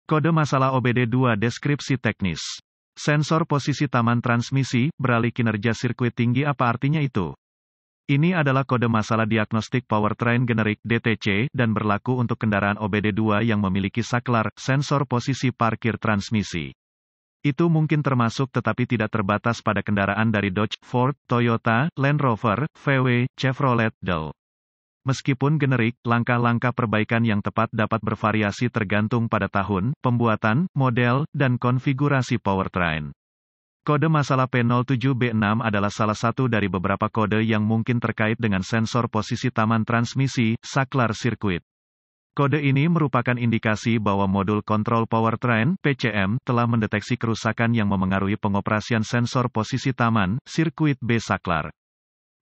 Kode masalah OBD2 deskripsi teknis. Sensor posisi taman transmisi, beralih kinerja sirkuit tinggi apa artinya itu? Ini adalah kode masalah diagnostik powertrain generik DTC dan berlaku untuk kendaraan OBD2 yang memiliki saklar, sensor posisi parkir transmisi. Itu mungkin termasuk tetapi tidak terbatas pada kendaraan dari Dodge, Ford, Toyota, Land Rover, VW, Chevrolet, Dell. Meskipun generik, langkah-langkah perbaikan yang tepat dapat bervariasi tergantung pada tahun, pembuatan, model, dan konfigurasi powertrain. Kode masalah P07B6 adalah salah satu dari beberapa kode yang mungkin terkait dengan sensor posisi taman transmisi, saklar sirkuit. Kode ini merupakan indikasi bahwa modul kontrol powertrain, PCM, telah mendeteksi kerusakan yang memengaruhi pengoperasian sensor posisi taman, sirkuit B saklar.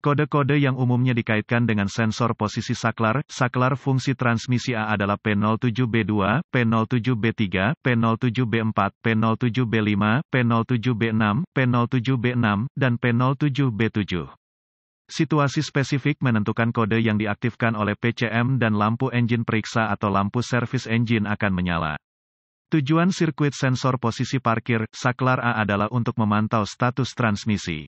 Kode-kode yang umumnya dikaitkan dengan sensor posisi saklar, saklar fungsi transmisi A adalah P07B2, P07B3, P07B4, P07B5, P07B6, P07B6, dan P07B7. Situasi spesifik menentukan kode yang diaktifkan oleh PCM dan lampu engine periksa atau lampu servis engine akan menyala. Tujuan sirkuit sensor posisi parkir, saklar A adalah untuk memantau status transmisi.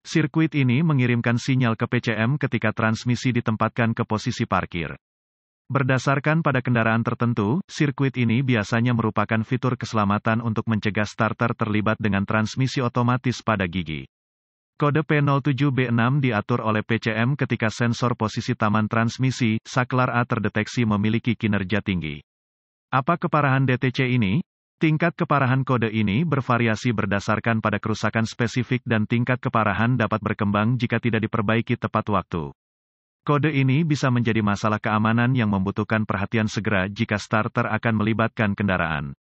Sirkuit ini mengirimkan sinyal ke PCM ketika transmisi ditempatkan ke posisi parkir. Berdasarkan pada kendaraan tertentu, sirkuit ini biasanya merupakan fitur keselamatan untuk mencegah starter terlibat dengan transmisi otomatis pada gigi. Kode P07B6 diatur oleh PCM ketika sensor posisi taman transmisi, saklar A terdeteksi memiliki kinerja tinggi. Apa keparahan DTC ini? Tingkat keparahan kode ini bervariasi berdasarkan pada kerusakan spesifik dan tingkat keparahan dapat berkembang jika tidak diperbaiki tepat waktu. Kode ini bisa menjadi masalah keamanan yang membutuhkan perhatian segera jika starter akan melibatkan kendaraan.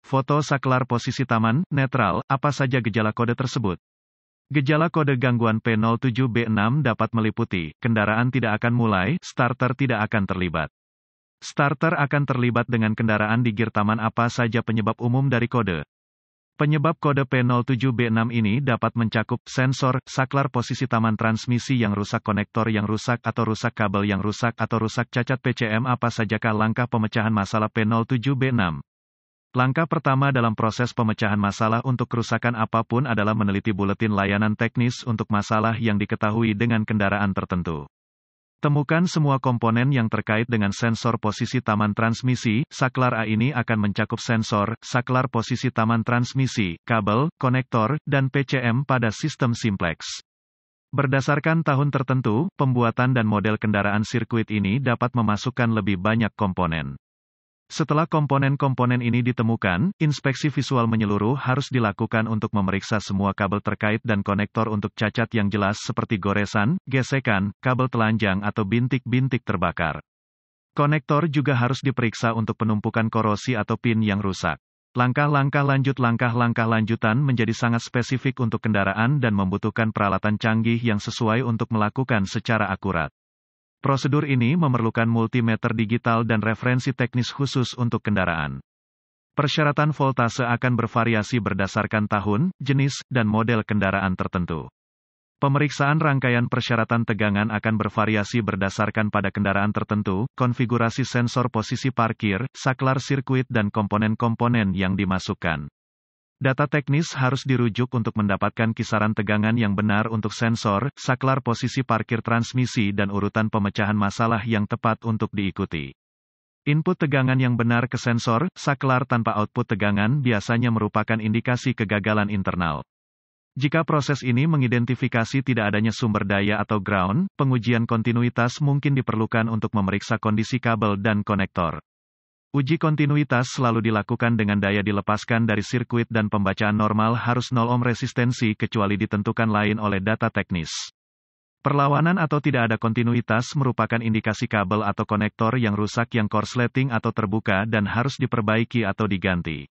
Foto saklar posisi taman, netral, apa saja gejala kode tersebut? Gejala kode gangguan P07B6 dapat meliputi, kendaraan tidak akan mulai, starter tidak akan terlibat. Starter akan terlibat dengan kendaraan di gear taman apa saja penyebab umum dari kode. Penyebab kode P07B6 ini dapat mencakup sensor, saklar posisi taman transmisi yang rusak, konektor yang rusak atau rusak kabel yang rusak atau rusak cacat PCM. Apa sajakah langkah pemecahan masalah P07B6? Langkah pertama dalam proses pemecahan masalah untuk kerusakan apapun adalah meneliti buletin layanan teknis untuk masalah yang diketahui dengan kendaraan tertentu. Temukan semua komponen yang terkait dengan sensor posisi taman transmisi. Saklar A ini akan mencakup sensor, saklar posisi taman transmisi, kabel, konektor, dan PCM pada sistem simplex. Berdasarkan tahun tertentu, pembuatan dan model kendaraan sirkuit ini dapat memasukkan lebih banyak komponen. Setelah komponen-komponen ini ditemukan, inspeksi visual menyeluruh harus dilakukan untuk memeriksa semua kabel terkait dan konektor untuk cacat yang jelas seperti goresan, gesekan, kabel telanjang atau bintik-bintik terbakar. Konektor juga harus diperiksa untuk penumpukan korosi atau pin yang rusak. Langkah-langkah lanjutan menjadi sangat spesifik untuk kendaraan dan membutuhkan peralatan canggih yang sesuai untuk melakukan secara akurat. Prosedur ini memerlukan multimeter digital dan referensi teknis khusus untuk kendaraan. Persyaratan voltase akan bervariasi berdasarkan tahun, jenis, dan model kendaraan tertentu. Pemeriksaan rangkaian persyaratan tegangan akan bervariasi berdasarkan pada kendaraan tertentu, konfigurasi sensor posisi parkir, saklar sirkuit dan komponen-komponen yang dimasukkan. Data teknis harus dirujuk untuk mendapatkan kisaran tegangan yang benar untuk sensor, saklar posisi parkir transmisi dan urutan pemecahan masalah yang tepat untuk diikuti. Input tegangan yang benar ke sensor, saklar tanpa output tegangan biasanya merupakan indikasi kegagalan internal. Jika proses ini mengidentifikasi tidak adanya sumber daya atau ground, pengujian kontinuitas mungkin diperlukan untuk memeriksa kondisi kabel dan konektor. Uji kontinuitas selalu dilakukan dengan daya dilepaskan dari sirkuit dan pembacaan normal harus 0 ohm resistensi kecuali ditentukan lain oleh data teknis. Perlawanan atau tidak ada kontinuitas merupakan indikasi kabel atau konektor yang rusak yang korsleting atau terbuka dan harus diperbaiki atau diganti.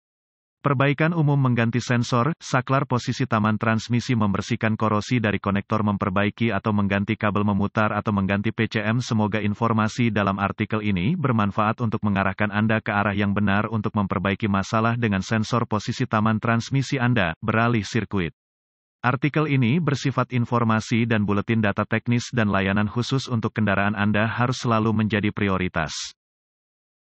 Perbaikan umum mengganti sensor, saklar posisi taman transmisi, membersihkan korosi dari konektor, memperbaiki atau mengganti kabel, memutar atau mengganti PCM. Semoga informasi dalam artikel ini bermanfaat untuk mengarahkan Anda ke arah yang benar untuk memperbaiki masalah dengan sensor posisi taman transmisi Anda, beralih sirkuit. Artikel ini bersifat informasi dan buletin data teknis dan layanan khusus untuk kendaraan Anda harus selalu menjadi prioritas.